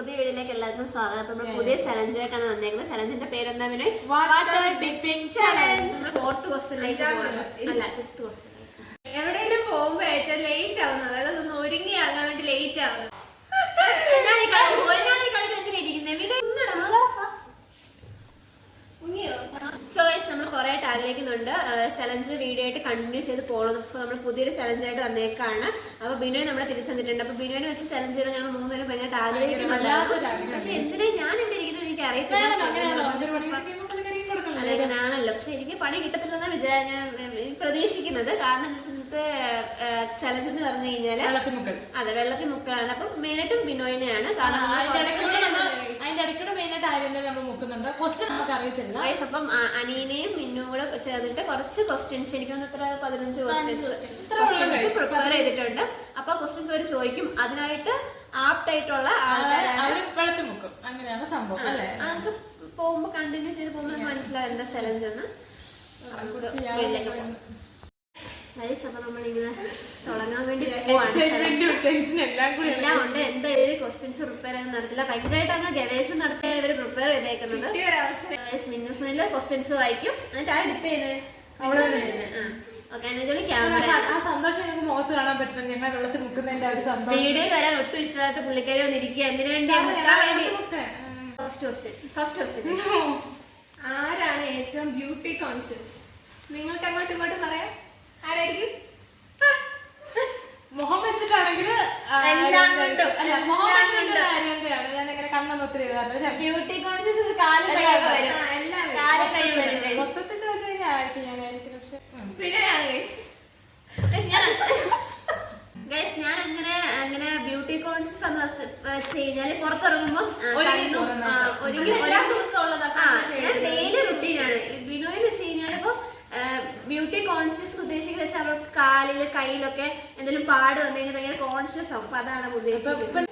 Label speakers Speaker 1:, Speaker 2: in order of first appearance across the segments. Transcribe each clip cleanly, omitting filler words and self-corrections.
Speaker 1: പുതിയ വീഡിയോയിലേക്ക് എല്ലാവർക്കും സ്വാഗതം. അപ്പൊ നമ്മൾ പുതിയ ചലഞ്ചായിട്ടാണ് വന്നേക്കുന്നത്. ചലഞ്ചിന്റെ പേരെന്താ? Water dipping challenge. 4th ക്വസ്റ്റ്യനിലേക്ക് അല്ല 5th ക്വസ്റ്റ്യൻ.
Speaker 2: എവിടെയെങ്കിലും പോകുമ്പോ ഏറ്റവും ലേറ്റ് ആവുന്നത്, അതായത് ഒന്ന് ഒരുങ്ങി ഇറങ്ങാൻ വേണ്ടി ലേറ്റ് ആവുന്നത്.
Speaker 1: നമ്മൾ കുറെ ആയിട്ട് ആഗ്രഹിക്കുന്നുണ്ട് ചലഞ്ച് വീഡിയോ ആയിട്ട് കണ്ടിന്യൂ ചെയ്ത് പോകണം. സോ നമ്മൾ പുതിയൊരു ചലഞ്ചായിട്ട് വന്നേക്കാണ്. അപ്പൊ ബിനോയ് നമ്മളെ തിരിച്ചു വന്നിട്ടുണ്ട്. അപ്പൊ ബിനോയിനെ വെച്ച് ചലഞ്ച് ചെയ്യണം ഞങ്ങൾ 3 പേരും ഭയങ്കരമായിട്ട് ആഗ്രഹിക്കുന്നുണ്ടായിരുന്നു. പക്ഷെ എന്തിനാ ഞാൻ ഇവിടെ ഇരിക്കുന്നത് എനിക്ക് അറിയത്തില്ല. അങ്ങനെയാണല്ലോ. പക്ഷെ എനിക്ക് പണി കിട്ടത്തില്ലെന്നാണ് ഞാൻ പ്രതീക്ഷിക്കുന്നത്. കാരണം ഇന്നത്തെ ചലഞ്ച് എന്ന് പറഞ്ഞു കഴിഞ്ഞാല് അതെ വെള്ളത്തിൽ മുക്കാണ്. അപ്പൊ മെയിനായിട്ടും ബിനോയിനെയാണ്. കാരണം
Speaker 3: അതിന്റെ ഇടയ്ക്കൂടെ മെയിനായിട്ട് ആര്യനെ നമ്മൾ മുക്കുന്നുണ്ട്. ക്വസ്റ്റ്യൻ നമുക്ക് അറിയത്തില്ല.
Speaker 1: അപ്പം അനീനയും മിന്നും കൂടെ ചേർന്നിട്ട് കുറച്ച് ക്വസ്റ്റ്യൻസ് എനിക്കൊന്ന് 15 ക്വസ്റ്റ്യൻസ് പ്രിപ്പയർ ചെയ്തിട്ടുണ്ട്. അപ്പൊ ക്വസ്റ്റ്യൻസ് അവർ ചോദിക്കും. അതിനായിട്ട് ആപ്റ്റായിട്ടുള്ള
Speaker 3: അവര് വെള്ളത്തിൽ മുക്കും. അങ്ങനെയാണ് സംഭവം അല്ലേ?
Speaker 1: നമുക്ക് പോകുമ്പോ കണ്ടിന്യൂ ചെയ്ത് പോകുമ്പോൾ നമുക്ക് മനസ്സിലാവും എന്താ ചലഞ്ച് എന്ന്. അപ്പൊ നമ്മളിങ്ങനെ തുടങ്ങാൻ വേണ്ടി എല്ലാം ഉണ്ട്. എന്തായാലും ക്വസ്റ്റ്യൻസ് പ്രിപ്പയർ ചെയ്യാൻ നടത്തില്ല. ഭയങ്കരമായിട്ട് അങ്ങ് ഗവേഷണം നടത്തിയാണ് ഇവര് പ്രിപ്പയർ ചെയ്തേക്കുന്നത്. മിന്നൂസില് ക്വസ്റ്റ്യൻസ് വായിക്കും. എന്നിട്ട് ആ ഡിപ്പ് ചെയ്ത്
Speaker 3: ആ സന്തോഷം ഞങ്ങൾക്ക് മുഖത്ത് കാണാൻ പറ്റും. ഞങ്ങൾ വെള്ളത്തിൽ മുക്കുന്നതിന്റെ ഒരു സന്തോഷം.
Speaker 1: വീഡിയോ വരാൻ ഒട്ടും ഇഷ്ടമില്ലാത്ത പുള്ളിക്കാരി വന്നിരിക്കുക. എന്തിനു വേണ്ടി? First question.
Speaker 2: ആരാണ് ഏറ്റവും ബ്യൂട്ടി കോൺഷ്യസ്? നിങ്ങൾക്ക് അങ്ങോട്ടും ഇങ്ങോട്ടും പറയാം. ആരായിരിക്കും?
Speaker 3: മുഖം വെച്ചിട്ടാണെങ്കിൽ ഞാനങ്ങനെ കണ്ണൊന്നും ഒത്തിരി
Speaker 1: ബ്യൂട്ടി കോൺഷ്യസ് കാല് കൈയൊക്കെ വരും.
Speaker 3: മൊത്തത്തിൽ ചോദിച്ചു കഴിഞ്ഞാൽ ആയിരിക്കും ഞാനായിരിക്കും. പക്ഷെ
Speaker 1: ഞാൻ അങ്ങനെ ബ്യൂട്ടി കോൺഷ്യസ് എന്ന് വെച്ച് കഴിഞ്ഞാല് പുറത്തിറങ്ങുമ്പോ ഡെയിലി റുട്ടീനാണ്. ബിനോയിന്ന് വെച്ച് കഴിഞ്ഞാൽ ഇപ്പൊ ബ്യൂട്ടി കോൺഷ്യസ് ഉദ്ദേശിക്കുന്ന വെച്ചാൽ അവർക്ക് കാലില് കയ്യിലൊക്കെ എന്തെങ്കിലും പാട് വന്നു കഴിഞ്ഞാൽ ഭയങ്കര കോൺഷ്യസ് ആവും. അപ്പൊ അതാണ് ഉദ്ദേശിക്കുന്നത്.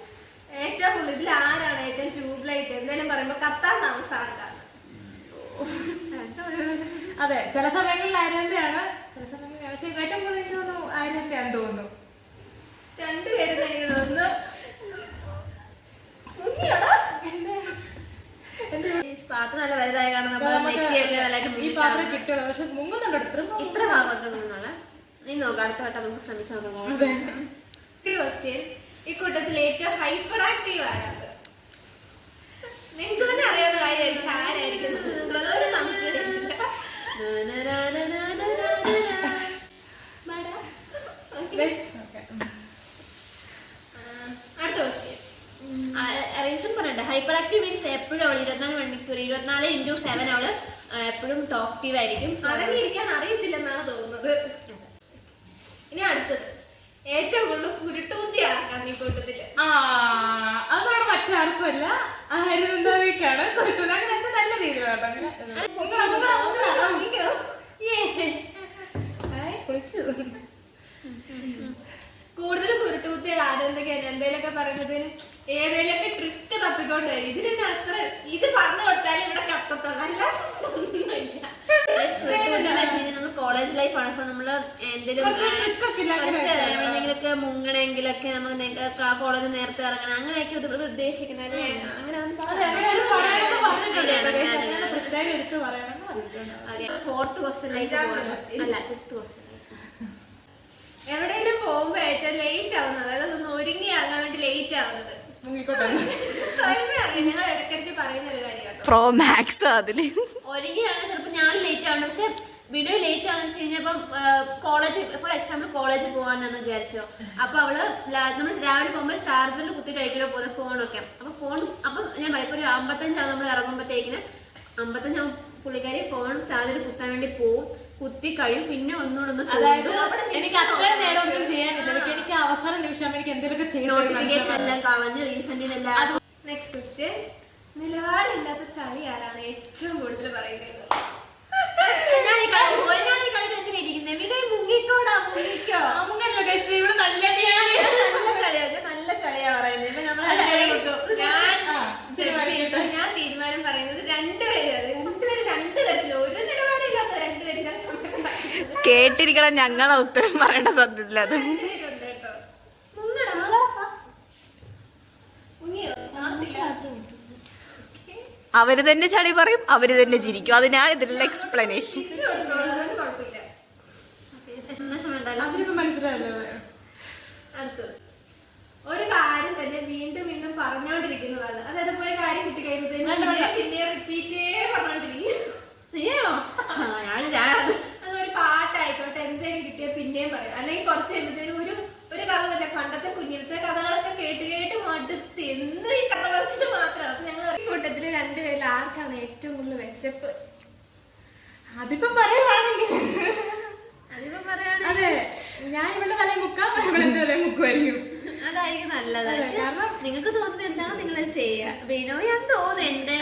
Speaker 2: ഏറ്റവും കൂടുതൽ ഇതിൽ ആരാണ് ഏറ്റവും ട്യൂബ് ലൈറ്റ് എന്തെങ്കിലും പറയുമ്പോ കത്താൻ താമസാക്കാണ്?
Speaker 3: അതെ, ചില സമയങ്ങളിൽ ആര്യന്റെയാണ്, ചില സമയങ്ങളിൽ. പക്ഷെ ഏറ്റവും കൂടുതൽ എനിക്ക് തോന്നുന്നു ആര്യന്റെയാണെന്ന് തോന്നുന്നു.
Speaker 2: രണ്ടുപേരും എനിക്ക് തോന്നുന്നു.
Speaker 1: പാത്രം നല്ല വലുതായ കാരണം
Speaker 3: ഈ പാത്രം കിട്ടുള്ളൂ. പക്ഷെ മുങ്ങുന്നുണ്ട്
Speaker 1: ഇത്ര ഭാഗം. നീ നോക്കാം, അടുത്ത വട്ടം നമുക്ക് ശ്രമിച്ചു നോക്കാം.
Speaker 2: ഈ കൂട്ടത്തിൽ ഏറ്റവും ഹൈപ്പർ ആക്റ്റീവ് ആരാണ്? നിങ്ങൾക്ക് തന്നെ അറിയാവുന്ന കാര്യമായിരിക്കും ആരായിരിക്കും. ഒരു സംശയമില്ല. അടുത്ത ക്വസ്റ്റ്യൻ.
Speaker 1: റീസൺ പറയട്ടെ. ഹൈപ്പർ ആക്റ്റീവ് മീൻസ് എപ്പോഴും അവള് 24 മണിക്കൂർ 24x7 അവള് എപ്പോഴും ടോക്റ്റീവ് ആയിരിക്കും.
Speaker 2: അടങ്ങിയിരിക്കാൻ അറിയത്തില്ലെന്നാണ് തോന്നുന്നത്. ഇനി അടുത്തത് ഏറ്റവും കൂടുതൽ കുരുട്ടൂത്തി ആക്കാൻ ഈ കൂട്ടത്തില്.
Speaker 3: അതാണ് മറ്റാർക്കുമല്ല, ആരുണ്ടാവിക്കാണ് കുരുട്ടൂത്തി. അങ്ങനെ വെച്ചാൽ നല്ല രീതിയിലാണ്.
Speaker 2: കൂടുതൽ കുരുട്ടൂത്തികൾ ആരെന്തൊക്കെയാണ് എന്തെങ്കിലുമൊക്കെ പറയുന്നതിന് ഏതെങ്കിലുമൊക്കെ ട്രിക്ക് തപ്പിക്കൊണ്ട് വരും. ഇതിനൊക്കെ അത്ര ഇത് പറഞ്ഞു കൊടുത്താലും ഇവിടെ കത്തത്തുള്ളൂ. അല്ല
Speaker 1: നമ്മൾ കോളേജ് ലൈഫ് ആണ്. അപ്പൊ നമ്മള് എന്തെങ്കിലുമൊക്കെ മുങ്ങണെങ്കിലൊക്കെ നമുക്ക് കോളേജ് നേരത്തെ ഇറങ്ങണം അങ്ങനെയൊക്കെ ഉദ്ദേശിക്കുന്നത്. അങ്ങനെ 4th ക്വസ്റ്റ്യനിലേക്ക് അല്ല 5th ക്വസ്റ്റ്യൻ.
Speaker 2: എവിടെയെങ്കിലും പോകുമ്പോ ഏറ്റവും ലേറ്റ് ആവുന്നത്, അതായത് ഒന്ന് ഒരുങ്ങി ഇറങ്ങാൻ വേണ്ടി ലേറ്റ് ആവുന്നത്. ഞങ്ങൾ ഇടയ്ക്കിടയ്ക്ക് പറയുന്ന ഒരു കാര്യമാണ്.
Speaker 3: പ്രോ മാക്സ് അതില്
Speaker 1: ഒരുങ്ങിയാണ് ചിലപ്പോ ഞാൻ ലേറ്റ് ആവണം. പക്ഷെ വീഡിയോ ലേറ്റ് ആണെന്ന് വെച്ച് കഴിഞ്ഞാൽ ഇപ്പം കോളേജ് ഫോർ എക്സാമ്പിൾ കോളേജിൽ പോകാനാന്ന് വിചാരിച്ചോ. അപ്പൊ അവള് നമ്മൾ രാവിലെ പോകുമ്പോൾ ചാർജറിൽ കുത്തി കഴിക്കലോ പോകുന്ന ഫോണൊക്കെ. അപ്പം ഞാൻ പറയും ഒരു 55 നമ്മൾ ഇറങ്ങുമ്പോഴത്തേക്കിന് 55 പുള്ളിക്കാരി ഫോൺ ചാർജറിൽ കുത്താൻ വേണ്ടി പോവും. കുത്തി കഴിയും. പിന്നെ ഒന്നുകൂടെ
Speaker 3: എനിക്ക് അത്ര നേരം ഒന്നും ചെയ്യാനില്ല. എനിക്ക് അവസാന നിമിഷം എനിക്ക് എന്തെങ്കിലുമൊക്കെ
Speaker 1: നോട്ടിഫിക്കേഷൻ എല്ലാം കളഞ്ഞ് റീസെന്റിനെല്ലാം.
Speaker 2: Next question. നിലവാരമില്ലാത്ത ചളി ആരാണ് ഏറ്റവും കൂടുതൽ പറയുന്നത്?
Speaker 1: നല്ല ചളിയാ പറയുന്നത്.
Speaker 2: ഞാൻ തീരുമാനം പറയുന്നത് രണ്ടുപേരും രണ്ട് തരത്തില് ഒരു നിലവാരമില്ലാത്ത രണ്ടുപേരും.
Speaker 3: കേട്ടിരിക്കണം ഞങ്ങളെ ഉത്തരം പറയേണ്ട സത്യത്തിൽ. അത്
Speaker 2: മുങ്ങിയോ? കാണത്തില്ല.
Speaker 4: അവര് തന്നെ ചളി പറയും, അവര് തന്നെ ചിരിക്കും. അതിനാണ് ഇതിലുള്ള എക്സ്പ്ലനേഷൻ.
Speaker 2: അതുകൊണ്ട് കുഴപ്പമില്ല.
Speaker 3: അതിനിപ്പോ മനസ്സിലായല്ലോ.
Speaker 2: അടുത്തത് ഒരു കാര്യം തന്നെ വീണ്ടും വീണ്ടും പറഞ്ഞോണ്ടിരിക്കുന്നതാണ്. അതായത് ഇപ്പൊ ഒരു കാര്യം കിട്ടി കഴിയുമ്പോഴത്തേക്കും പിന്നെ റിപ്പീറ്റേ പറഞ്ഞോണ്ടിരിക്കും.
Speaker 1: നീയാണോ?
Speaker 2: അതൊരു പാട്ടായിക്കോട്ടെ, എന്തെങ്കിലും കിട്ടിയാൽ പിന്നെയും പറയും. അല്ലെങ്കിൽ കുറച്ച് കഴിയുമ്പോഴത്തേനും ഒരു കഥ തന്നെ, പണ്ടത്തെ കുഞ്ഞിലത്തെ കഥകളൊക്കെ കേട്ട് കേട്ട് മടുത്ത് എന്നും ഈ കഥ പറച്ചിട്ട് മാത്രമാണ്. അപ്പൊ ഞങ്ങൾ ഈ കൂട്ടത്തില് രണ്ടുപേരിൽ ആർക്കാണ് ഏറ്റവും കൂടുതൽ വിശപ്പ്?
Speaker 3: അതിപ്പോ പറയുവാണെങ്കിൽ
Speaker 1: അതെ,
Speaker 3: ഞാൻ ഇവിടെ തലേ മുക്കാം, ഇവിടെ എന്റെ തലേ മുക്കുമായിരിക്കും.
Speaker 1: അതായിരിക്കും നല്ലത്. കാരണം നിങ്ങൾക്ക് തോന്നുന്നത് എന്താണ് നിങ്ങൾ ചെയ്യുക. ബിനോയാന്ന് തോന്നുന്നു എന്റെ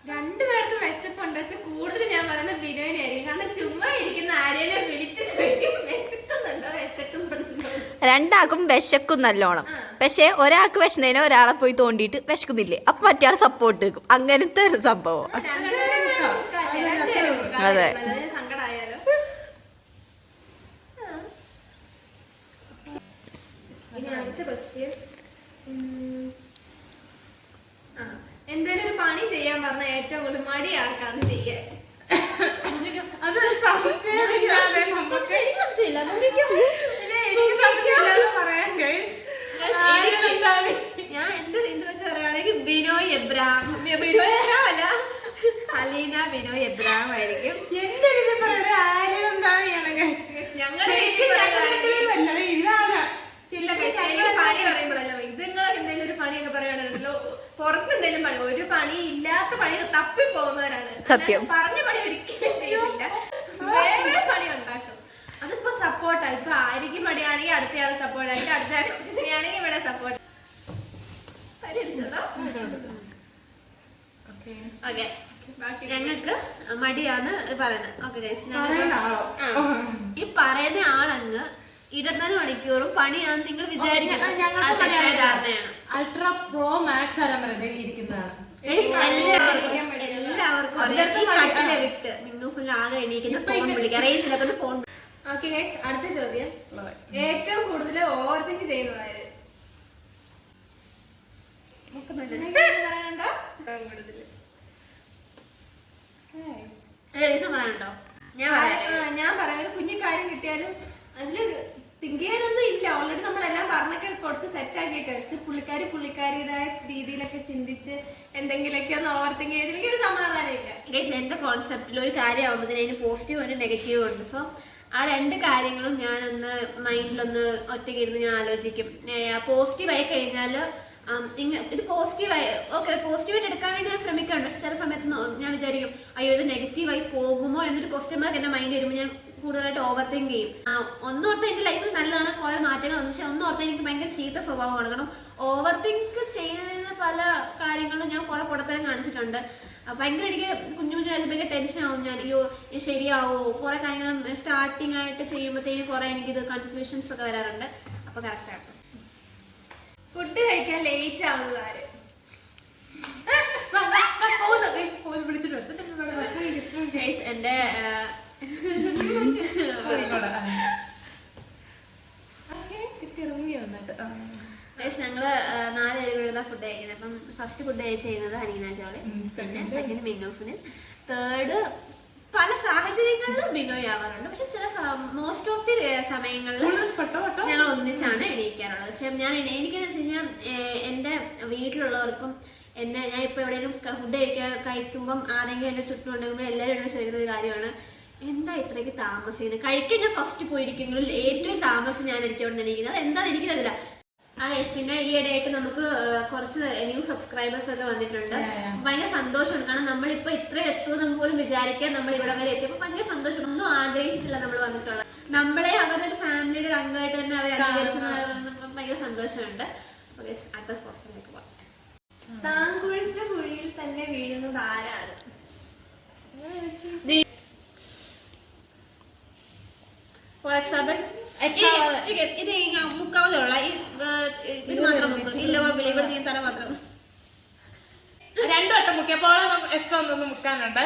Speaker 2: രണ്ടുപേർക്കും വിശപ്പുണ്ട്. പക്ഷെ കൂടുതൽ ഞാൻ പറയുന്നത് ബിനോയിനായിരിക്കും. കാരണം ചുമ്മാ ഇരിക്കുന്ന ആരെയും വിളിച്ച് ചോദിക്കും വിശക്കുന്നുണ്ടോ വിശക്കുന്നുണ്ടോ.
Speaker 4: രണ്ടാൾക്കും വിശക്കും നല്ലോണം. പക്ഷെ ഒരാൾക്ക് വിശന്നതിനെ ഒരാളെ പോയി തോണ്ടിയിട്ട് വിശക്കുന്നില്ലേ, അപ്പൊ മറ്റേ സപ്പോർട്ട് വെക്കും. അങ്ങനത്തെ ഒരു സംഭവം. അതെ.
Speaker 2: സങ്കടമായാലോ. ഇനി അടുത്ത ക്വസ്റ്റ്യൻ, എന്തേലും ഒരു പണി ചെയ്യാൻ പറഞ്ഞാൽ ഏറ്റവും കൂടുതൽ മടി ആർക്കാന്ന് ചെയ്യാൻ?
Speaker 3: അത് സംശയമില്ലാതെ നമുക്ക്
Speaker 2: സംശയമില്ല.
Speaker 3: എനിക്ക് സംശയമില്ലാതെ പറയാൻ കഴിയും.
Speaker 1: ഞാൻ എന്റെ ഇത് വെച്ച് പറയുകയാണെങ്കിൽ ബിനോയ് എബ്രാഹിം അല്ല, അലീന ബിനോയ് എബ്രാഹിം ആയിരിക്കും.
Speaker 3: എന്റെ രീതി പറയണേ ആരും എന്തായാണ്
Speaker 2: ഞങ്ങളുടെ
Speaker 3: ഇതാണ്
Speaker 2: പണി പറയുമ്പോഴല്ലോ ഇത് നിങ്ങൾ എന്തെങ്കിലും ഒരു പണിയൊക്കെ പറയുകയാണല്ലോ, പുറത്ത് എന്തെങ്കിലും പണി, ഒരു പണി ഇല്ലാത്ത പണി തപ്പി പോകുന്നവരാണ്.
Speaker 4: സത്യം.
Speaker 2: പറഞ്ഞ പണി ഒരിക്കലും ചെയ്യില്ല, വേറെ പണി ഉണ്ടാക്കും. അതിപ്പോ സപ്പോർട്ടാ. ഇപ്പൊ ആര്യക്ക് മടിയാണെങ്കിൽ അടുത്തയാള് സപ്പോർട്ടായിട്ട്, അടുത്തയാൾക്ക് മടിയാണെങ്കിൽ ഇവിടെ സപ്പോർട്ട്. പരിഹരിച്ചോ?
Speaker 1: ഓക്കെ, ഞങ്ങൾക്ക് മടിയാന്ന് പറയുന്നത്. ഓക്കെ, ഈ പറയുന്ന ആളങ്ങ് 24 മണിക്കൂറും പണിയാന്ന് നിങ്ങൾ വിചാരിക്കുന്നത് ധാരണയാണ്.
Speaker 3: അൾട്രാ പ്രോ മാക്സ് ആരാ പറയുന്നത് ഇരിക്കുന്നതാണ്.
Speaker 1: എല്ലാവർക്കും അറിയാം. വിട്ട് മിന്നൂഫിൽ ആകെ എണീക്കുന്ന ഫോൺ വിളിക്കാം, റേഞ്ചിലൊക്കെ ഫോൺ.
Speaker 2: ഓക്കെ ഗൈസ്, അടുത്ത ചോദ്യം, ഏറ്റവും കൂടുതൽ ഓവർ തിങ്ക് ചെയ്യുന്നതാര്?
Speaker 1: പറയാനുണ്ടോ?
Speaker 2: ഞാൻ പറയാം. കുഞ്ഞു കാര്യം കിട്ടിയാലും അതില് തിങ്ക് ചെയ്യാനൊന്നും ഇല്ല. ഓൾറെഡി നമ്മളെല്ലാം പറഞ്ഞൊക്കെ കൊടുത്ത് സെറ്റ് ആക്കിയിട്ട്, പക്ഷെ പുള്ളിക്കാരിയുടേതായ രീതിയിലൊക്കെ ചിന്തിച്ച് എന്തെങ്കിലുമൊക്കെ ഒന്ന് ഓവർ തിങ്ക് ചെയ്ത് എനിക്കൊരു സമാധാനം ഇല്ല.
Speaker 1: എന്റെ കോൺസെപ്റ്റിൽ ഒരു കാര്യം ആവുമ്പോഴത്തേന് അതിന് പോസിറ്റീവ് ഉണ്ട് നെഗറ്റീവ് ഉണ്ട്. സോ ആ രണ്ട് കാര്യങ്ങളും ഞാനൊന്ന് മൈൻഡിലൊന്ന് ഒറ്റയ്ക്ക് ഇരുന്ന് ഞാൻ ആലോചിക്കും. പോസിറ്റീവ് ആയി കഴിഞ്ഞാൽ ഇത് പോസിറ്റീവായി ഓക്കെ, പോസിറ്റീവായിട്ട് എടുക്കാൻ വേണ്ടി ഞാൻ ശ്രമിക്കാറുണ്ട്. പക്ഷെ ചില സമയത്ത് ഞാൻ വിചാരിക്കും അയ്യോ ഇത് നെഗറ്റീവായി പോകുമോ എന്നൊരു ക്വസ്റ്റ്യൻ മാർക്ക് എന്റെ മൈൻഡ് വരുമ്പോൾ ഞാൻ കൂടുതലായിട്ട് ഓവർ തിങ്ക് ചെയ്യും. ഒന്നോർത്ത് എന്റെ ലൈഫിൽ നല്ലതാണ്, കുറെ മാറ്റങ്ങൾ വന്നു. പക്ഷെ ഒന്നോർത്ത് എനിക്ക് ഭയങ്കര ചീത്ത സ്വഭാവമാണ്. കാരണം ഓവർ തിങ്ക് ചെയ്യുന്ന പല കാര്യങ്ങളും ഞാൻ കുറെ പുറത്തേക്ക് കാണിച്ചിട്ടുണ്ട്. ഭയങ്കര എനിക്ക് കുഞ്ഞു കാര്യം ഭയങ്കര ടെൻഷൻ ആവും. ഞാൻ അയ്യോ ഇത് ശരിയാവോ, കുറെ കാര്യങ്ങൾ സ്റ്റാർട്ടിങ് ആയിട്ട് ചെയ്യുമ്പോഴത്തേക്കും കുറെ എനിക്കിത് കൺഫ്യൂഷൻസ് ഒക്കെ വരാറുണ്ട്. അപ്പൊ കറക്റ്റ് ആണ്.
Speaker 2: ഫുഡ് കഴിക്കാൻ ലേറ്റ് ആവുന്നത് ആര്?
Speaker 1: എന്റെ ഞങ്ങള് 4 പേരുള്ള ഫുഡ് കഴിക്കുന്നത്. അപ്പം ഫസ്റ്റ് ഫുഡ് ചെയ്യുന്നത് ഹനീന ജോളി, പിന്നെ സെക്കൻഡ് മിന്നൂഫിന്, തേർഡ് പല സാഹചര്യങ്ങളിലും ബിനോയ് ആവാറുണ്ട്. പക്ഷെ ചില മോസ്റ്റ് ഓഫ് ദി സമയങ്ങളിൽ ഞങ്ങൾ ഒന്നിച്ചാണ് എണീക്കാറുള്ളത്. പക്ഷെ എനിക്കെന്ന് വെച്ച് കഴിഞ്ഞാൽ എന്റെ വീട്ടിലുള്ളവർക്കും ഞാൻ ഇപ്പൊ എവിടെയെങ്കിലും ഫുഡ് കഴിക്കുമ്പം ആരെങ്കിലും എന്റെ ചുറ്റും ഉണ്ടെങ്കിൽ എല്ലാവരും എന്നോട് ചോദിക്കുന്ന ഒരു കാര്യമാണ്, എന്താ ഇത്രയ്ക്ക് താമസിക്കുന്നത്? കഴിക്കാൻ ഞാൻ ഫസ്റ്റ് പോയിരിക്കുമെങ്കിലും ഏറ്റവും താമസം ഞാൻ എനിക്കവിടെ എണീക്കുന്നത്. എന്താണെന്ന് എനിക്കറിയില്ല. പിന്നെ ഈയിടെയായിട്ട് നമുക്ക് കുറച്ച് ന്യൂ സബ്സ്ക്രൈബേഴ്സ് ഒക്കെ വന്നിട്ടുണ്ട്. ഭയങ്കര സന്തോഷമുണ്ട്. കാരണം നമ്മളിപ്പോ ഇത്ര എത്തുമെന്ന് പോലും വിചാരിക്കാൻ നമ്മൾ ഇവിടെ വരെ എത്തിയപ്പോൾ ഭയങ്കര സന്തോഷം. ഒന്നും ആഗ്രഹിച്ചിട്ടില്ല നമ്മൾ വന്നിട്ടുള്ളത്. നമ്മളെ അവരുടെ ഒരു ഫാമിലിയുടെ ഒരു അംഗമായിട്ട് തന്നെ അവരെ അംഗീകരിച്ചു ഭയങ്കര സന്തോഷമുണ്ട്. അടുത്ത ക്വസ്റ്റ്യനിലേക്ക് പോകാം.
Speaker 2: താൻ കുഴിച്ച കുഴിയിൽ തന്നെ വീഴുന്നത് ആരാണ്?
Speaker 1: ഫോർ എക്സാമ്പിൾ ഇത് മുക്കാവതുള്ള ഇത് മാത്രം ഇല്ല ഇവിടെ നീ തല മാത്രം
Speaker 3: 2 വട്ടം മുക്കിയപ്പോൾ എക്സ്ട്രാ ഒന്നും മുക്കാനുണ്ട്.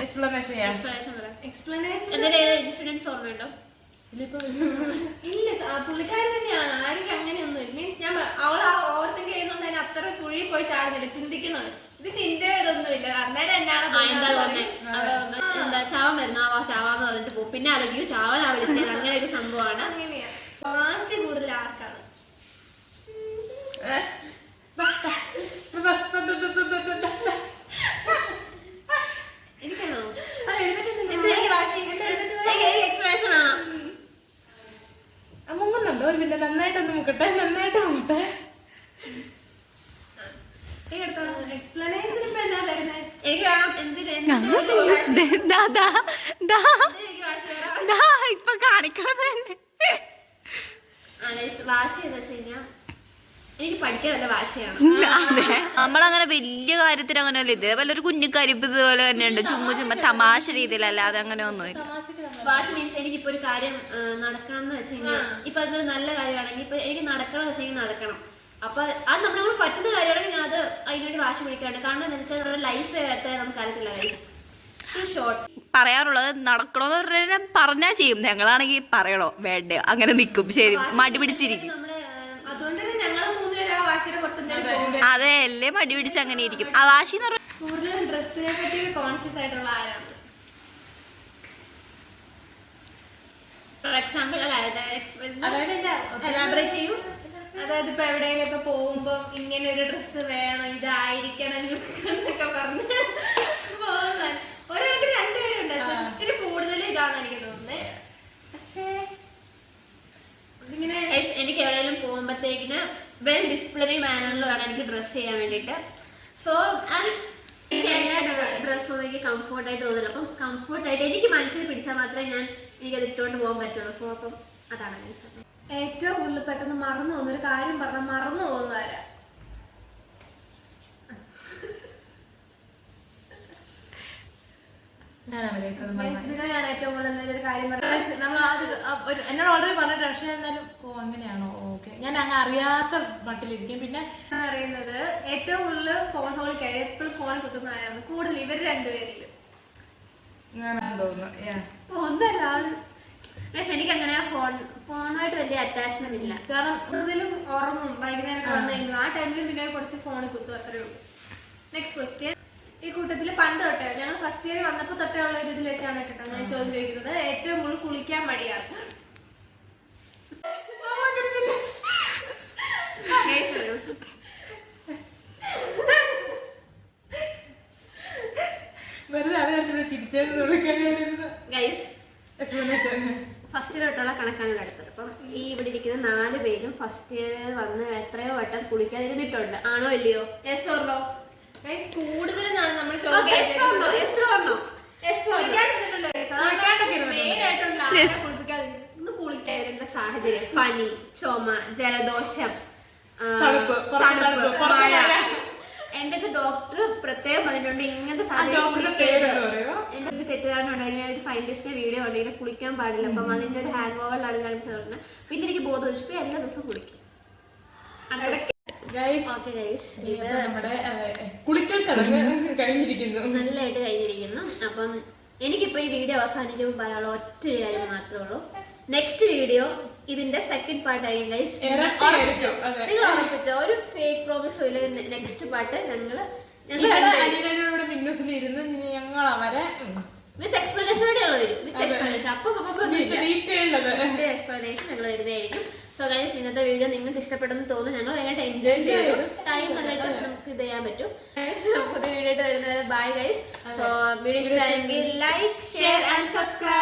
Speaker 3: എക്സ്പ്ലനേഷൻ
Speaker 1: ഇൻസിഡൻസ് ഓർമ്മയുണ്ടോ?
Speaker 2: ഇല്ല, പുള്ളിക്കാരി തന്നെയാണ്. ആർക്കും അങ്ങനെയൊന്നും മീൻസ് ഞാൻ അവൾ ഓവർത്തിങ്ക് ചെയ്യുന്നോണ്ട് അതിന് അത്ര കുഴി പോയി ചാടുന്നില്ല, ചിന്തിക്കുന്നുണ്ട്. ഇത് ചിന്തയോ ഇതൊന്നുമില്ല. അന്നേരം എന്നാണ്
Speaker 1: എന്താ പറഞ്ഞേ, എന്താ ചാവൻ വരുന്ന ചാവാന്ന് പറഞ്ഞിട്ട് പോകും. പിന്നെ അല്ലെങ്കിൽ ചാവനാ വിളിച്ചത്. അങ്ങനെ ഒരു സംഭവമാണ്.
Speaker 2: അങ്ങനെയാ. വാശി കൂടുതൽ ആർക്കാണ്?
Speaker 1: എനിക്കാണോ
Speaker 2: എനിക്ക് വാശി
Speaker 1: എക്സ്പ്രഷൻ ആണോ?
Speaker 3: മുങ്ങുന്നുണ്ടോ? പിന്നെ നന്നായിട്ടൊന്ന് മുക്കട്ടെ, നന്നായിട്ട് മുക്കട്ടെ.
Speaker 2: എക്സ്പ്ലനേഷൻ ഇപ്പൊ എന്നാ തരുന്നത്?
Speaker 1: എനിക്ക് വേണം. എന്തിന്
Speaker 4: ഇപ്പൊ കാണിക്കണത് തന്നെ.
Speaker 1: വാശി എന്താ വെച്ച് കഴിഞ്ഞാ എനിക്ക് പഠിക്കാൻ നല്ല വാശിയാണ്.
Speaker 4: നമ്മളങ്ങനെ വലിയ കാര്യത്തിന് അങ്ങനെയല്ല. ഇതേപോലെ ഒരു കുഞ്ഞു കരിപ്പ് ഇതുപോലെ തന്നെയുണ്ട്. ചുമ്മാ തമാശ രീതിയിലല്ലാതെ അങ്ങനെ ഒന്നുമില്ല.
Speaker 1: വാശി മീൻസ് എനിക്കിപ്പോ ഒരു കാര്യം നടക്കണം എന്ന് വെച്ച് കഴിഞ്ഞാൽ, ഇപ്പൊ അത് നല്ല കാര്യമാണെങ്കിൽ ഇപ്പൊ എനിക്ക് നടക്കണം എന്ന് വെച്ചാൽ നടക്കണം. അപ്പൊ അത് നമ്മളെ പറ്റുന്ന കാര്യമാണെങ്കിൽ ഞാൻ അത് അതിനുവേണ്ടി വാശി പിടിക്കാറുണ്ട്. കാരണം എന്താ വെച്ചാൽ നമ്മുടെ ലൈഫ് എത്ര നമുക്ക് അറിയത്തില്ല. Life short.
Speaker 4: പറയാറുള്ളത് നടക്കണോന്ന് പറഞ്ഞാൽ പറഞ്ഞാ ചെയ്യും. ഞങ്ങളാണെങ്കിൽ പറയണോ വേണ്ടയോ അങ്ങനെ നിക്കും. ശരി, മടി പിടിച്ചിരിക്കും.
Speaker 2: അതുകൊണ്ട് തന്നെ ഞങ്ങള് മൂന്നുപേരും ആ വാശിയുടെ പുറത്തുനിന്ന്
Speaker 4: അതെ, അല്ലേ മടി പിടിച്ച് അങ്ങനെ ഇരിക്കും. ആ വാശി എന്ന് പറഞ്ഞാൽ
Speaker 2: കൂടുതലും ഡ്രസ്സിനെ പറ്റി കോൺഷ്യസ് ആയിട്ടുള്ള ആരാണ്?
Speaker 1: ഫോർ എക്സാമ്പിൾ
Speaker 2: എലാബറേറ്റ് ചെയ്യൂ. അതായത് ഇപ്പൊ എവിടെയെങ്കിലൊക്കെ പോകുമ്പോ ഇങ്ങനെ ഒരു ഡ്രസ്സ് വേണം, ഇതായിരിക്കണം എന്നൊക്കെ പറഞ്ഞ് പോകുന്ന ഒരാൾക്ക് രണ്ടുപേരുണ്ട്. പക്ഷെ ഇച്ചിരി കൂടുതൽ ഇതാന്ന് എനിക്ക് തോന്നുന്നത്. ഇതിങ്ങനെ
Speaker 1: എനിക്ക് എവിടെയെങ്കിലും പോകുമ്പോഴത്തേക്കിന് വെൽ ഡിസിപ്ലിനറി മാനറിൽ വേണം എനിക്ക് ഡ്രസ് ചെയ്യാൻ വേണ്ടിട്ട്. സോ എനിക്ക് എല്ലാ ഡ്രസ്സും എനിക്ക് കംഫോർട്ടായിട്ട് തോന്നില്ല. അപ്പം കംഫോർട്ടായിട്ട് എനിക്ക് മനസ്സിൽ പിടിച്ചാൽ മാത്രമേ എനിക്കത് ഇട്ടുകൊണ്ട് പോകാൻ പറ്റുള്ളൂ. സോ അപ്പം അതാണ്
Speaker 2: ഏറ്റവും കൂടുതൽ പെട്ടെന്ന് മറന്നു പോകുന്ന ഒരു കാര്യം പറഞ്ഞാൽ മറന്നു പോകുന്നതാരാ?
Speaker 3: ഞാനാണ്
Speaker 2: ഏറ്റവും കൂടുതൽ എന്തെങ്കിലും ഒരു കാര്യം പറഞ്ഞാൽ
Speaker 3: നമ്മൾ എന്നോട് ഓൾറെഡി പറഞ്ഞിട്ട്, പക്ഷെ എന്നാലും ഓ അങ്ങനെയാണോ, ഓക്കെ, ഞാൻ അങ്ങ് അറിയാത്ത മട്ടിലിരിക്കും. പിന്നെ
Speaker 2: അറിയുന്നത് ഏറ്റവും കൂടുതൽ ഫോൺ ഹോളിൽ കയറി എപ്പോഴും ഫോണിൽ കുത്തുന്ന ആരാണ് കൂടുതൽ? ഇവർ രണ്ടുപേരിലും
Speaker 3: തോന്നുന്നു.
Speaker 1: എനിക്ക് അങ്ങനെ ഫോണുമായിട്ട് വലിയ അറ്റാച്ച്മെന്റ് ഇല്ല.
Speaker 2: കാരണം കൂടുതലും ഉറങ്ങും, വൈകുന്നേരം വന്നു കഴിഞ്ഞു. ആ ടൈമിൽ പിന്നെ കുറച്ച് ഫോണിൽ കുത്തും, അത്രേ ഉള്ളൂ. Next question. ഈ കൂട്ടത്തില് പണ്ട് തൊട്ടേ ഞങ്ങൾ ഫസ്റ്റ് ഇയർ വന്നപ്പോ തൊട്ടേ ഉള്ള ഒരു ഇതിൽ വെച്ചാണ് കേട്ടോ ഞാൻ ചോദ്യം ചോദിക്കുന്നത്. ഏറ്റവും കൂടുതൽ കുളിക്കാൻ മടിയാണ്?
Speaker 3: വെറുതെ അത് എക്സ്പ്ലനേഷൻ.
Speaker 1: ഫസ്റ്റ് ഇയർ തൊട്ടുള്ള കണക്കാണ് എടുത്തത്. അപ്പം ഈ ഇവിടെ ഇരിക്കുന്ന 4 പേരും ഫസ്റ്റ് ഇയർ വന്ന് എത്രയോ വട്ടം കുളിക്കാതിരുന്നിട്ടുണ്ട്. ആണോ ഇല്ലയോ?
Speaker 2: Yes or no? കൂടുതലാണ് നമ്മൾ
Speaker 1: കുളിക്കാതിരുന്ന സാഹചര്യം, പനി, ചുമ, ജലദോഷം,
Speaker 3: തണുപ്പ്,
Speaker 1: മഴ. എന്റെ ഡോക്ടർ പ്രത്യേകം പറഞ്ഞിട്ടുണ്ട് ഇങ്ങനത്തെ എന്റെ തെറ്റിദ്ധാരണ ഉണ്ടായിരുന്നു. ഒരു സയന്റിസ്റ്റിന്റെ വീഡിയോ ഉണ്ടെങ്കിൽ കുളിക്കാൻ പാടില്ല. അപ്പം അതിന്റെ ഒരു ഹാങ് ഓവറിലാണ് കാണിച്ചു പറഞ്ഞത്. പിന്നെ എനിക്ക് ബോധം വെച്ചു എല്ലാ ദിവസവും കുളിക്കും.
Speaker 3: നമ്മുടെ കുളിക്കൽ ചടങ്ങ് കഴിഞ്ഞിരിക്കുന്നു,
Speaker 1: നല്ലതായിട്ട് കഴിഞ്ഞിരിക്കുന്നു. അപ്പം എനിക്കിപ്പോ ഈ വീഡിയോ അവസാനിക്കുമ്പോൾ പറയാനുള്ള ഒറ്റ ഒരു കാര്യം മാത്രമേ ഉള്ളൂ. നെക്സ്റ്റ് വീഡിയോ ഇതിന്റെ സെക്കൻഡ് പാർട്ട് ആയിരിക്കും ഗൈസ്. നിങ്ങൾ ഉറപ്പിച്ചോ? ഒരു ഫേക്ക് പ്രോമിസും ഇല്ല. നെക്സ്റ്റ് പാർട്ട് ഞങ്ങള്
Speaker 3: മിന്നൂസിലിരുന്ന് ഞങ്ങൾ അവരെ
Speaker 1: വിത്ത് എക്സ്പ്ലനേഷനോടെയുള്ള വരും. വിത്ത് എക്സ്പ്ലനേഷൻ അപ്പൊ എക്സ്പ്ലനേഷൻ ഞങ്ങൾ വരുന്നതായിരിക്കും. സോ ഗൈസ്, ഇന്നത്തെ വീഡിയോ നിങ്ങൾക്ക് ഇഷ്ടപ്പെടുന്നു തോന്നുന്നു. ഞങ്ങൾ ഭയങ്കര എൻജോയ് ചെയ്തു. ടൈം നന്നായിട്ട് നമുക്ക് ഇത് ചെയ്യാൻ പറ്റും. പുതിയ വീഡിയോ ആയിട്ട് വരുന്നത്. Bye guys. സോ വീഡിയോ ഇഷ്ടമായെങ്കിൽ ലൈക്ക്, ഷെയർ ആൻഡ് സബ്സ്ക്രൈബ്.